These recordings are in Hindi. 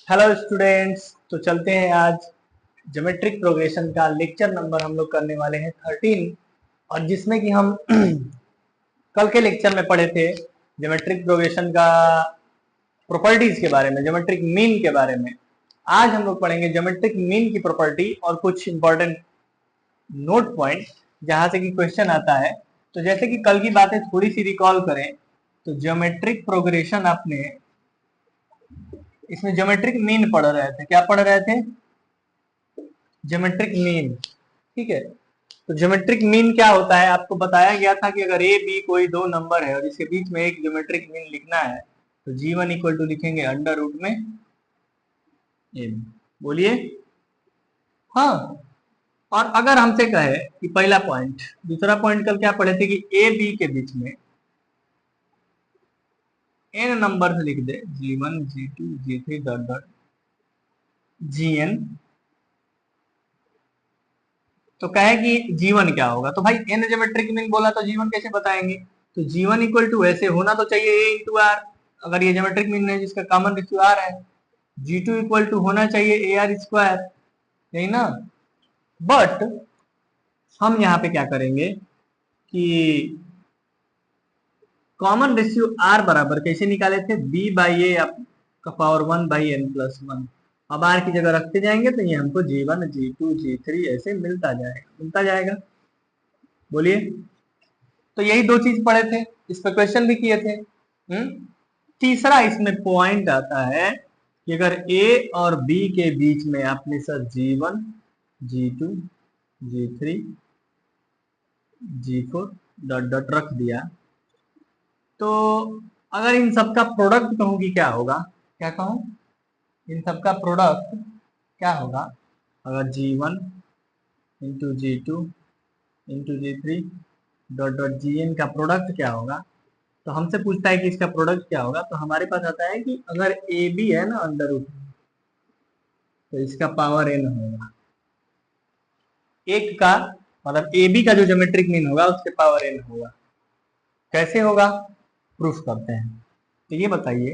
Hello students. तो चलते हैं आज ज्योमेट्रिक प्रोग्रेशन का लेक्चर नंबर हम लोग करने वाले हैं 13। और जिसमें कि हम कल के लेक्चर में पढ़े थे ज्योमेट्रिक प्रोग्रेशन का प्रॉपर्टीज के बारे में, ज्योमेट्रिक मीन के बारे में। आज हम लोग पढ़ेंगे ज्योमेट्रिक मीन की प्रॉपर्टी और कुछ इंपॉर्टेंट नोट पॉइंट जहां से कि क्वेश्चन आता है। तो जैसे कि कल की बातें थोड़ी सी रिकॉल करें तो ज्योमेट्रिक प्रोग्रेशन आपने इसमें ज्योमेट्रिक मीन पढ़ रहे थे। क्या पढ़ रहे थे? Geometric mean. ठीक है। तो ज्योमेट्रिक मीन क्या होता है आपको बताया गया था कि अगर ए बी कोई दो नंबर है और इसके बीच में एक ज्योमेट्रिक मीन लिखना है तो G1 इक्वल टू लिखेंगे अंडर रूट में ए बी। बोलिए। हाँ। और अगर हमसे कहे कि पहला पॉइंट, दूसरा पॉइंट कल क्या पढ़े थे कि ए बी के बीच में एन नंबर लिख दे G1 G2 G3 dot dot Gn, तो कहे कि जीवन क्या होगा। तो भाई एन ज्योमेट्रिक मीन बोला तो जीवन कैसे बताएंगे? तो जीवन इक्वल टू ऐसे होना तो चाहिए ए इंटू आर, अगर ये ज्योमेट्रिक मीन है जिसका कॉमन रेशियो आर है। G2 इक्वल टू होना चाहिए ए आर स्क्वायर, यही ना। बट हम यहाँ पे क्या करेंगे कि कॉमन रेशियो आर बराबर कैसे निकाले थे? बी बाई ए का पावर 1/n+1। अब आर की जगह रखते जाएंगे तो ये हमको G1 G2 G3 ऐसे मिलता जाएगा। बोलिए। तो यही दो चीज पढ़े थे, इस पर क्वेश्चन भी किए थे। तीसरा इसमें पॉइंट आता है कि अगर ए और बी के बीच में आपने sir G1 G2 G3 G4 dot dot रख दिया तो अगर इन सबका प्रोडक्ट कहूं कि क्या होगा? क्या कहूं? इन सबका प्रोडक्ट क्या होगा? अगर G1 into G2 into G3 dot dot Gn का प्रोडक्ट क्या होगा? तो हमसे पूछता है कि इसका प्रोडक्ट क्या होगा, तो हमारे पास आता है कि अगर ए बी है ना अंडर रूट तो इसका पावर एन होगा। एक का मतलब ए बी का जो ज्योमेट्रिक मीन होगा उसके पावर एन होगा। कैसे होगा? प्रूफ करते हैं। तो ये बताइए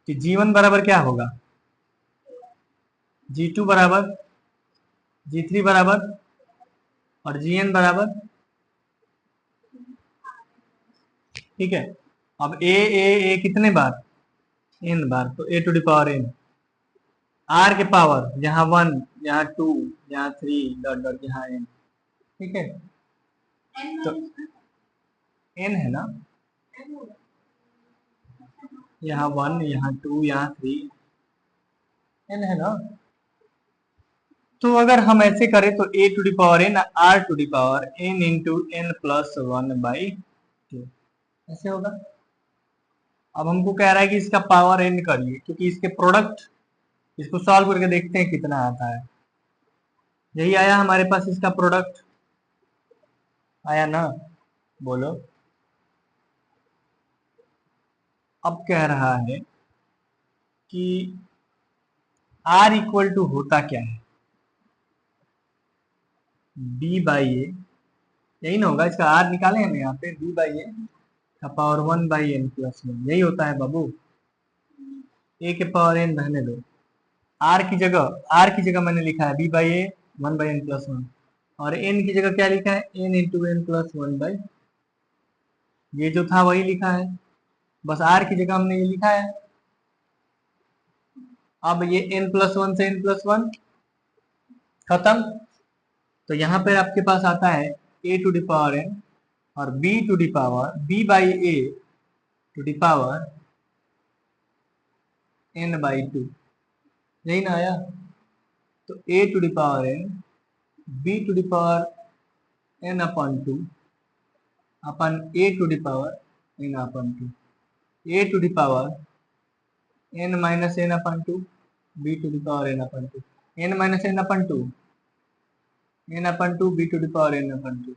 कि G1 बराबर क्या होगा? G2 बराबर, G3 बराबर और Gn बराबर। ठीक है। अब ए कितने बार? एन बार, तो A to the power N. R के पावर यहाँ 1, यहाँ 2, यहाँ 3 डॉट डॉट यहाँ एन। ठीक है। तो एन है ना, यहाँ 1 यहाँ 2 यहाँ 3 एन है ना। तो अगर हम ऐसे करें तो A to the power N R to the power N into n+1/2 ऐसे होगा। अब हमको कह रहा है कि इसका पावर एन करिए, क्योंकि इसके प्रोडक्ट, इसको सॉल्व करके देखते हैं कितना आता है। यही आया हमारे पास, इसका प्रोडक्ट आया ना। बोलो। अब कह रहा है कि आर इक्वल टू होता क्या है? बी बाई ए, यही ना होगा। इसका आर निकाले हम यहाँ पे, बी बाई ए का पावर 1/n+1 यही होता है बाबू। ए के पावर एन रहने दो, आर की जगह मैंने लिखा है बी बाई ए 1/n+1 और एन की जगह क्या लिखा है? एन इंटू n+1/, ये जो था वही लिखा है, बस आर की जगह हमने ये लिखा है। अब ये n+1 से n+1 खत्म, तो यहाँ पे आपके पास आता है A to the power N और B to the power B by A to the power n/2, यही ना आया। तो A to the power N B to the power n/2 upon A to the power n/2, A to the power n-n/2 B to the power n/2, n-n/2 n/2 B to the power n/2,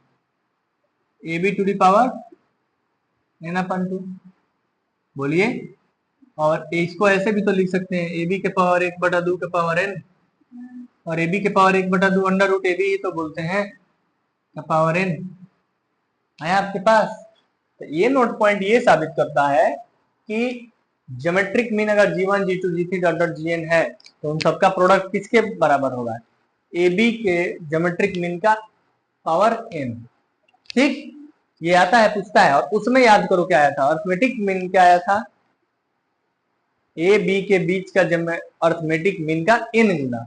A B to the power n/2। बोलिए। और इसको ऐसे भी तो लिख सकते हैं, ए बी के पावर 1/2 के पावर n और ए बी के power 1/2 under root A B ही तो बोलते हैं का पावर n। आया आपके पास? तो ये नोट पॉइंट ये साबित करता है कि ज्योमेट्रिक मीन अगर G1 G2 G3 dot dot Gn है तो उन सबका प्रोडक्ट किसके बराबर होगा? AB के ज्योमेट्रिक मीन का पावर n। ठीक, ये आता है, पूछता है। और उसमें याद करो क्या आया था, अर्थमेटिक मीन क्या आया था? ए बी के बीच का अर्थमेटिक मीन का n गुना।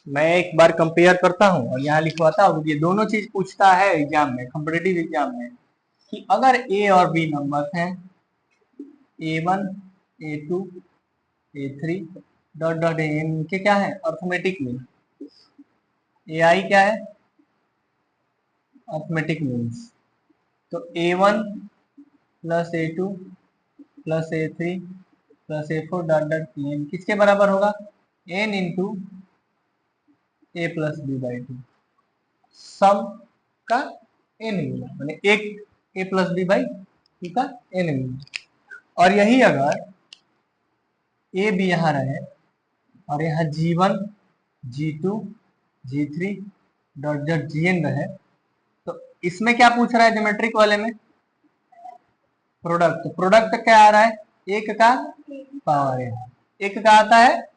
मैं एक बार कंपेयर करता हूं और यहाँ लिखवाता हूँ। ये दोनों चीज पूछता है एग्जाम में, कॉम्पिटिटिव एग्जाम में, कि अगर ए और बी नंबर हैं, A1 A2 A3 dot dot N के क्या है? Arithmetic mean. AI क्या है? Arithmetic means. तो A1 plus A2 plus A3 plus A4 dot dot N किसके बराबर होगा? n into A plus B by two, sum का n गुना, मैंने एक a plus B by two का n गुना। और यही अगर ए बी यहाँ रहे और यहाँ G1 G2 G3 dot dot Gn रहे, तो इसमें क्या पूछ रहा है ज्योमेट्रिक वाले में? प्रोडक्ट। तो प्रोडक्ट क्या आ रहा है? एक का पावर n। एक का आता है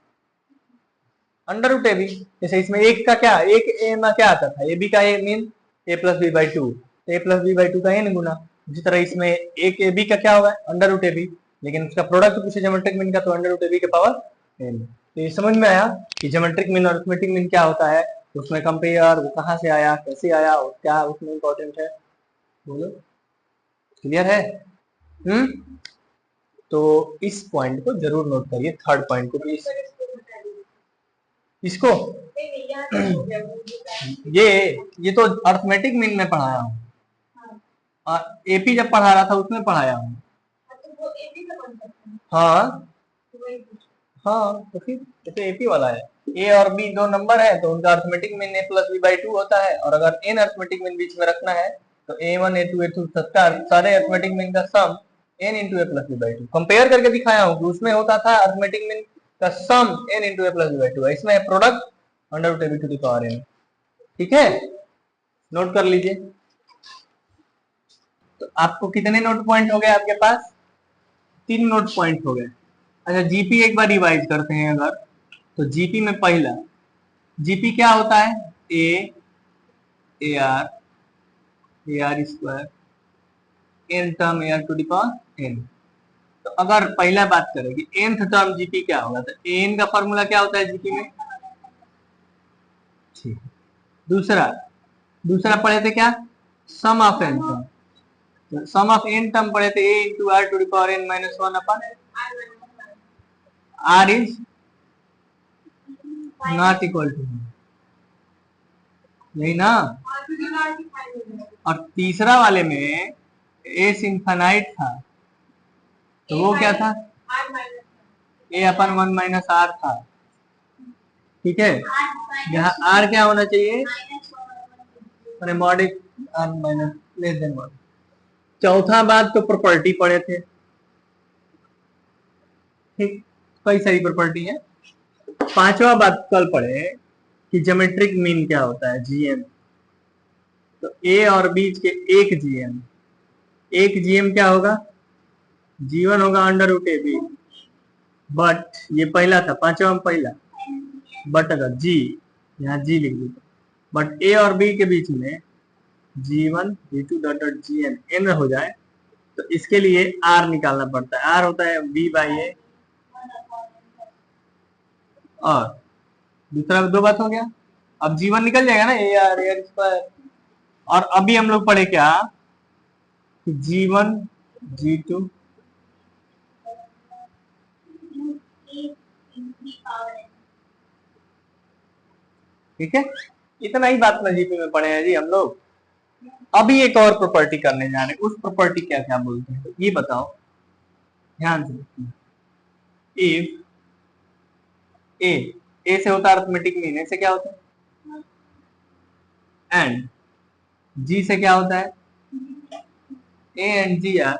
अंडर रूट ए बी। जैसे इसमें एक का क्या, एक ए में क्या आता था? ए बी का A mean A plus B by two, A plus B by two का एन गुना। इसी तरह इसमें एक ए बी का क्या होगा? अंडर रूट ए बी, लेकिन उसका प्रोडक्ट पूछे ज्योमेट्रिक मीन का, तो अंडर रूट ए बी के पावर एन। तो ये समझ में आया कि ज्योमेट्रिक मीन और अरिथमेटिक मीन क्या होता है, उसमें कंपेयर, वो कहाँ से आया, कैसे आया और क्या उसमें इंपॉर्टेंट है, बोलो। क्लियर है? तो इस पॉइंट को जरूर नोट करिए, थर्ड पॉइंट को भी। इसको ये तो अर्थमेटिक मीन में पढ़ाया हूँ, एपी जब पढ़ा रहा था उसमें पढ़ाया हूँ। हाँ हाँ, तो फिर जैसे एपी वाला है, ए और बी दो नंबर है तो उनका arithmetic mean A plus B by two होता है। और अगर एन अर्थमेटिक मीन बीच में रखना है तो A1 A2 A2 सारे अर्थमेटिक मीन का sum n into A plus B by two. Compare करके दिखाया हूँ कि उसमें होता था अर्थमेटिक मीन का sum n into A plus B by two, इसमें है product under root A B to the power n। ठीक है, नोट कर लीजिए। तो आपको कितने नोट पॉइंट हो गए आपके पास? 3 नोट पॉइंट हो गए। अच्छा, जीपी एक बार रिवाइज करते हैं अगर, तो जीपी में पहला जीपी क्या होता है? A R square N term A R to the power N. तो अगर पहला बात करें कि nth टर्म जीपी क्या होगा, तो एन का फॉर्मूला क्या होता है जीपी में? ठीक। दूसरा पढ़े थे क्या? Sum of N term. तो सम ऑफ एन टर्म पढ़े थे A into R to the power N minus one upon R is not equal to, यही ना। और तीसरा वाले में एस इनफाइनाइट था, तो वो क्या था? A upon one minus R था। ठीक है, यहाँ आर क्या होना चाहिए? मॉडिक R minus less than one. चौथा बात तो प्रॉपर्टी पढ़े थे। ठीक, कई सारी प्रॉपर्टी है। पांचवा बात कल पढ़े कि ज्योमेट्रिक मीन क्या होता है? जीएम। तो ए और बीच के एक जीएम क्या होगा? G1 होगा under root A B, but ये पहला था, पांचवा में पहला, बट अगर जी, यहाँ जी लिख दीजिए, बट ए और बी के बीच में G1 G2 dot dot Gn n हो जाए तो इसके लिए R निकालना पड़ता है। R होता है b बाई ए। और दूसरा दो बात हो गया, अब G1 निकल जाएगा ना, ए आर स्क्वायर। और अभी हम लोग पढ़े क्या कि G1 G2 ठीक है, इतना ही बात में जीपी में पढ़े हैं जी हम लोग। अभी एक और प्रॉपर्टी करने जा रहे हैं, उस प्रॉपर्टी क्या क्या बोलते हैं ये बताओ, ध्यान से। इफ ए से होता है अरिथमेटिक मीन, ए से क्या होता है? एंड जी से क्या होता है? A and G R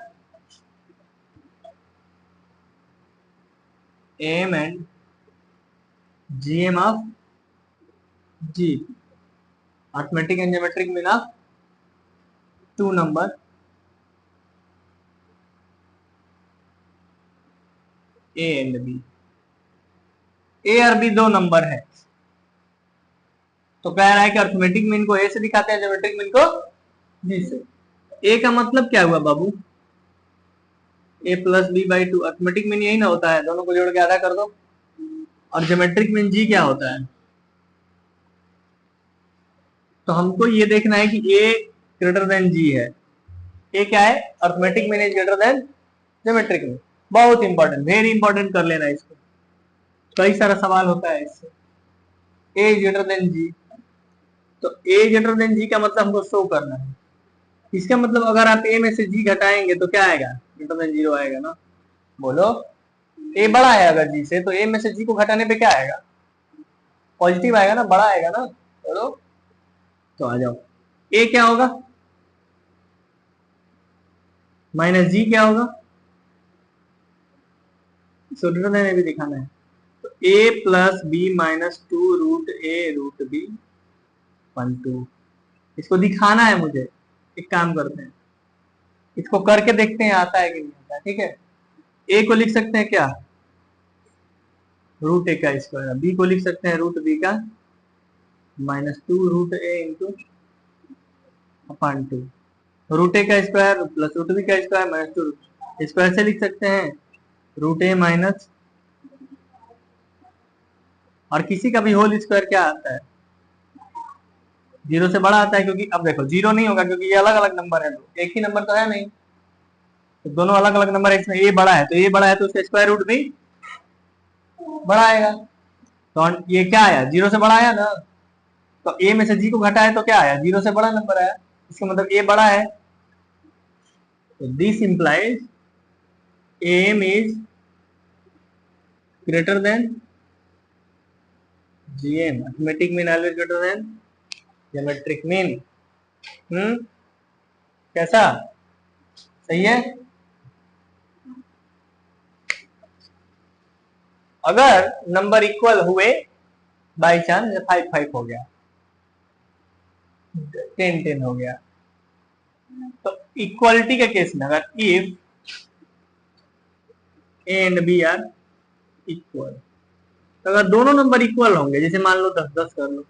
M and GM of G, arithmetic and geometric mean of two number A and B, A और बी दो नंबर है, तो कह रहा है कि अर्थमेटिक मीन को ए से दिखाते हैं, ज्योमेट्रिक मीन को बी से। ए का मतलब क्या हुआ बाबू, A plus B by two, arithmetic mean यही ना होता है, दोनों को जोड़ के आधा कर दो। और ज्योमेट्रिक मीन जी क्या होता है, तो हमको ये देखना है कि ए ग्रेटर देन जी है। ए क्या है, arithmetic mean is greater than geometric mean. बहुत इंपॉर्टेंट, वेरी इंपॉर्टेंट कर लेना इसको, कई सारा सवाल होता है इससे। ए ग्रेटर देन जी, तो ए ग्रेटर देन जी का मतलब हमको शो करना है। इसका मतलब अगर आप ए में से जी घटाएंगे तो क्या आएगा, ग्रेटर देन जीरो आएगा ना। बोलो, ए बड़ा है अगर जी से, तो ए में से जी को घटाने पे क्या आएगा, पॉजिटिव आएगा ना, बड़ा आएगा ना। बोलो, तो आ जाओ, ए क्या होगा, माइनस जी क्या होगा, सो ग्रेटर देन ए भी दिखाना है। तो A plus B minus two root A root B 1/2, इसको दिखाना है मुझे। एक काम करते हैं, इसको करके देखते हैं आता है कि नहीं आता है, ठीक है। ए को लिख सकते हैं क्या, रूट ए का स्क्वायर, बी को लिख सकते हैं रूट बी का माइनस टू रूट ए इंटू अपॉन टू, रूट ए का स्क्वायर प्लस रूट बी का स्क्वायर माइनस टू, स्क्वायर से लिख सकते हैं रूट ए माइनस, और किसी का भी होल स्क्वायर क्या आता है, जीरो से बड़ा आता है, क्योंकि अब देखो जीरो नहीं होगा क्योंकि ये अलग अलग नंबर है, एक ही नंबर तो है नहीं, तो दोनों अलग अलग नंबर है, इसमें ए बड़ा है तो ए बड़ा है तो उसका स्क्वायर रूट भी बड़ा आएगा। तो ये क्या आया, जीरो से बड़ा आया ना, तो ए में से जी को घटाया तो क्या आया, जीरो से बड़ा नंबर आया, इसका मतलब ए बड़ा है। तो this implies M is greater than GM, arithmetic mean always greater than geometric mean. कैसा, सही है। अगर नंबर इक्वल हुए, बाई चांस 5-5 हो गया, 10-10 हो गया, तो इक्वालिटी के केस में अगर if A and B are equal, तो अगर दोनों नंबर इक्वल होंगे, जैसे मान लो 10-10 कर लो,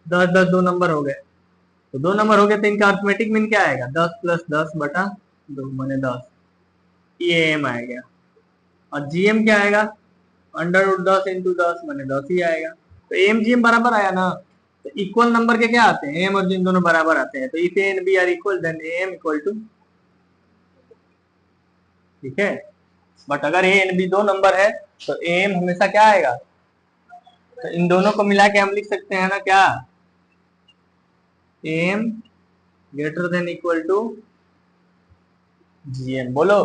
10-10 दो नंबर हो गए, तो दो नंबर हो गए तो इनका अर्थमेटिक मीन क्या आएगा, 10 प्लस 10 बटा 2 माने 10, ये एम आ गया। और जीएम क्या आएगा, अंडर रूट 10 इंटू 10 माने 10 ही आएगा। तो एम जीएम बराबर आया ना, तो इक्वल नंबर के क्या आते हैं, एम और जीएम दोनों बराबर आते हैं, तो if A and B are equal then M equal to, ठीक है। बट अगर ए एंड बी दो नंबर है तो एम हमेशा क्या आएगा, तो इन दोनों को मिला के हम लिख सकते हैं ना क्या, M greater than equal to GM. बोलो,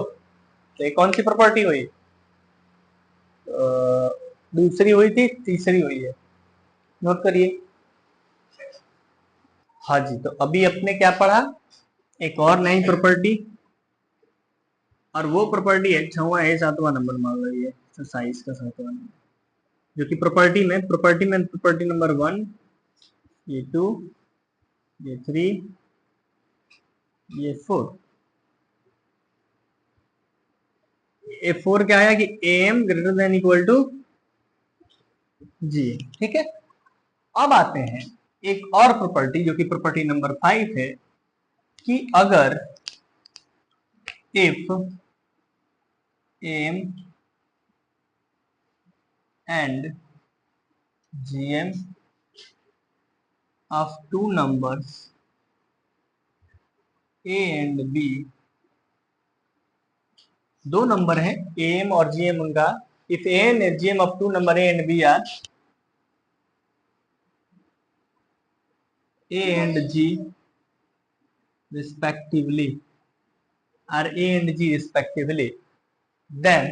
तो कौन सी प्रॉपर्टी हुई, दूसरी हुई थी, तीसरी हुई है, नोट करिए। हाँ जी, तो अभी अपने क्या पढ़ा, एक और नई प्रॉपर्टी, और वो प्रॉपर्टी है 6वां है 7वां नंबर मान लो, ये एक्सरसाइज का 7वां नंबर, जो कि प्रॉपर्टी नंबर 1, ये 2, ये 3, ये 4, ये 4 क्या आया कि M greater than equal to G, ठीक है। अब आते हैं एक और प्रॉपर्टी जो कि प्रॉपर्टी नंबर 5 है, कि अगर if M and GM of two numbers A and B, दो नंबर है एम और जीएम उनका, if A and GM of two number A and B are A and G respectively, are A and G respectively, then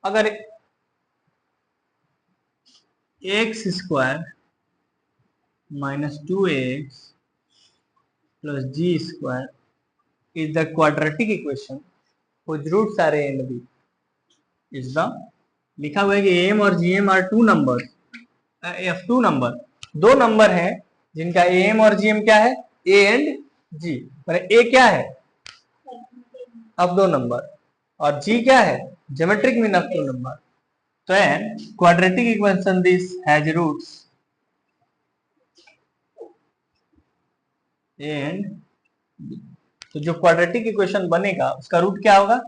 अगर x square minus 2x plus G square is the quadratic equation whose roots are A and B, is the, लिखा हुआ है कि एम और GM are two number, if two number, दो नंबर है जिनका एम और जीएम क्या है, ए एंड जी, मैंने ए क्या है, अब दो नंबर, और जी क्या है, geometric mean of two number. तो an quadratic equation this has roots and, तो जो क्वाड्रेटिक इक्वेशन बनेगा उसका रूट क्या होगा,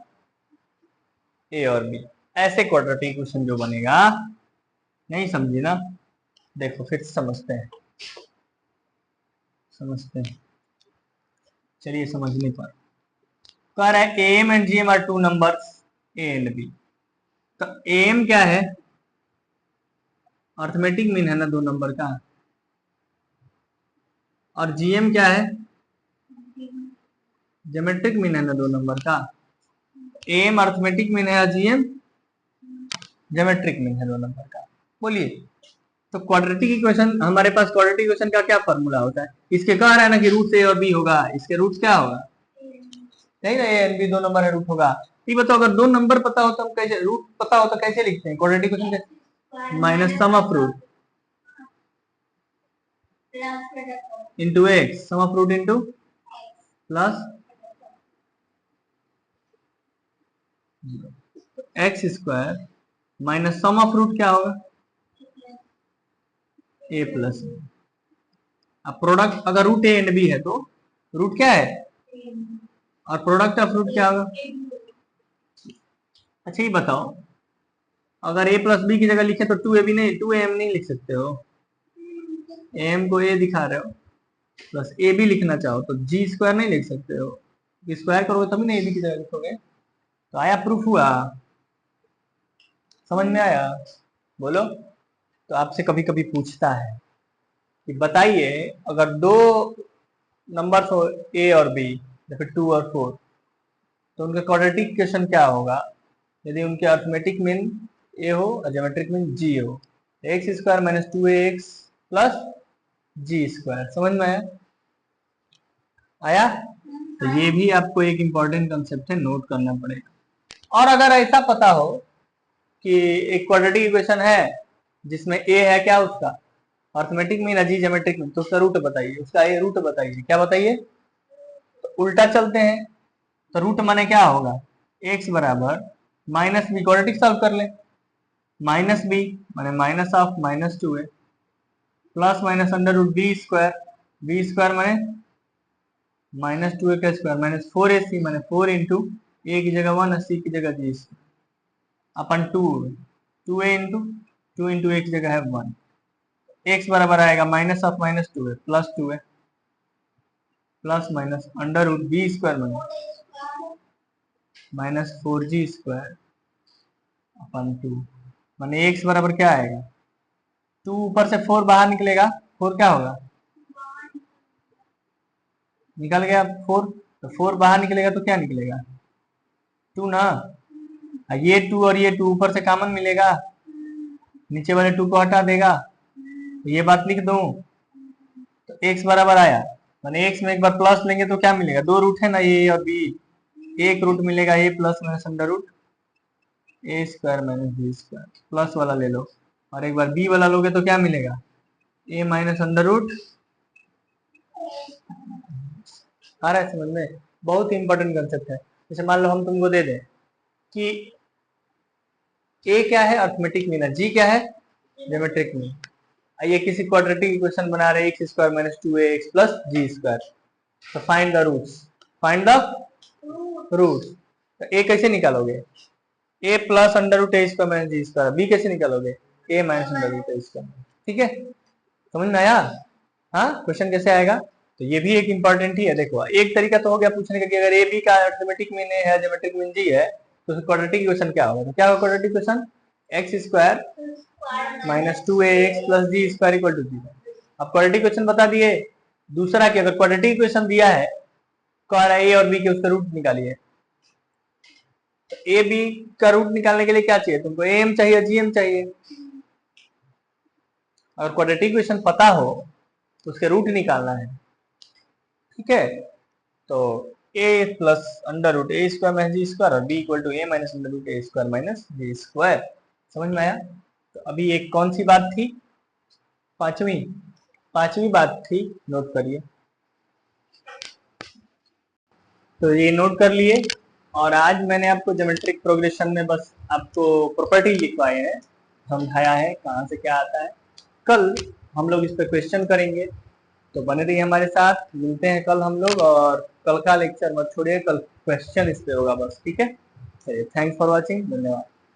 ए और बी। ऐसे क्वाड्रेटिक इक्वेशन जो बनेगा, नहीं समझी ना, देखो फिर समझते हैं, चलिए समझने पर। कह रहा है M and GM are two numbers A and B. तो एम क्या है, अर्थमेटिक मीन है ना दो नंबर का, और जीएम क्या है, ज्योमेट्रिक मीन है ना दो नंबर का। एम अर्थमेटिक मीन है, जीएम ज्योमेट्रिक मीन है दो नंबर का। बोलिए, तो क्वाड्रेटिक इक्वेशन, हमारे पास क्वाड्रेटिक इक्वेशन का क्या फॉर्मूला होता है, इसके कह रहा है ना कि रूट ए और बी होगा, इसके रूट क्या होगा, नहीं ना, ए एंड बी दो नंबर है, रूट होगा। ये बताओ, अगर दो नंबर पता हो तो हम कैसे, रूट पता हो तो कैसे लिखते हैं क्वाड्रेटिक इक्वेशन के, minus sum of root into X, sum of root into plus X square minus sum of root क्या होगा, ए प्लस। अब प्रोडक्ट, अगर रूट ए एंड बी है तो रूट क्या है, और प्रोडक्ट ऑफ रूट क्या होगा। अच्छा ये बताओ, अगर ए प्लस बी की जगह लिखे तो टू ए बी नहीं, टू एम नहीं लिख सकते हो, एम को ए दिखा रहे हो, प्लस ए बी लिखना चाहो तो जी स्क्वायर नहीं लिख सकते हो, स्क्वायर करोगे तभी ना ए बी की जगह लिखोगे। तो आया, प्रूफ हुआ, समझ में आया, बोलो। तो आपसे कभी कभी पूछता है कि बताइए, अगर दो नंबर्स हो ए और बी, या फिर टू और फोर, तो उनका क्वाड्रेटिक इक्वेशन क्या होगा, यदि उनके अर्थमेटिक मीन ए हो और ज्योमेट्रिक मीन जी हो। X square minus two A X plus G square. समझ में आया, आया। तो ये भी आपको एक इंपॉर्टेंट कंसेप्ट है, नोट करना पड़ेगा। और अगर ऐसा पता हो कि एक क्वाड्रेटिक इक्वेशन है जिसमें ए है क्या, उसका अर्थमेटिक मीन है, जी ज्योमेट्रिक मीन, तो उसका रूट बताइए, उसका ए रूट बताइए, क्या बताइए। तो उल्टा चलते हैं, तो रूट माने क्या होगा, एक्स बराबर माइनस बी, क्वाड्रेटिक सॉल्व कर ले, माइनस बी माने minus of minus two A plus minus under root B square माने माइनस टू ए का square minus four A C माने फोर इंटू ए की जगह वन, सी की जगह G upon two, two A into two into A की जगह है वन, एक्स बराबर आएगा minus of minus two A plus two A plus minus under root B square minus four G square upon two, माने एक्स बराबर क्या आएगा, टू ऊपर से फोर बाहर निकलेगा, फोर क्या होगा, निकल गया फोर, तो फोर बाहर निकलेगा तो क्या निकलेगा, टू ना। ये टू और ये टू ऊपर से कॉमन मिलेगा, नीचे वाले टू को हटा देगा, तो ये बात लिख दूं, तो एक्स बराबर आया, माने एक्स में एक बार प्लस लेंगे तो क्या मिलेगा, दो रूट है ना ए और बी, एक रूट मिलेगा A plus minus under root A square minus B square, plus वाला ले लो, और एक बार बी वाला लोगे तो क्या मिलेगा, ए माइनस अंडर रूट। आ रहा है समझ में, बहुत इंपॉर्टेंट कंसेप्ट है। जैसे मान लो हम तुमको दे दें कि ए क्या है, अर्थमेटिक मीन है, जी क्या है, ज्योमेट्रिक मीन। ये किसी क्वाड्रेटिक इक्वेशन बना रहे, X square minus two A X plus G square, तो find the roots, find the roots. तो ए कैसे निकालोगे, A plus under root A square minus G square, B कैसे निकालोगे, A minus under root A square. ठीक है, समझ में आया। हाँ, क्वेश्चन कैसे आएगा, तो ये भी एक इंपॉर्टेंट ही है। देखो, एक तरीका तो हो गया पूछने का कि अगर ए बी का अर्थमेटिक मीन ए है, ज्योमेट्रिक मीन जी है, तो क्वाड्रेटिक इक्वेशन क्या होगा, तो क्या होगा quadratic equation, X square minus two A X plus G square equal to zero. अब क्वाड्रेटिक इक्वेशन बता दिए। दूसरा कि अगर क्वाड्रेटिक इक्वेशन दिया है, कह रहा है ए और बी के उसका रूट निकालिए, तो ए बी का रूट निकालने के लिए क्या चाहिए तुमको, ए एम चाहिए, जी एम चाहिए। अगर क्वाड्रेटिक इक्वेशन पता हो तो उसके रूट निकालना है। ठीक है, तो A plus under root A square minus G square और B equal to A minus under root A square minus G square. समझ में आया। तो अभी एक कौन सी बात थी, पांचवी, पांचवी बात थी, नोट करिए। तो ये नोट कर लिए। और आज मैंने आपको ज्योमेट्रिक प्रोग्रेशन में बस आपको प्रॉपर्टी लिखवाए हैं, समझाया है कहाँ से क्या आता है। कल हम लोग इस पे क्वेश्चन करेंगे, तो बने रहिए हमारे साथ। मिलते हैं कल हम लोग, और कल का लेक्चर मत छोड़िए, कल क्वेश्चन इस पे होगा बस, ठीक है। चलिए, थैंक्स फॉर वॉचिंग, धन्यवाद।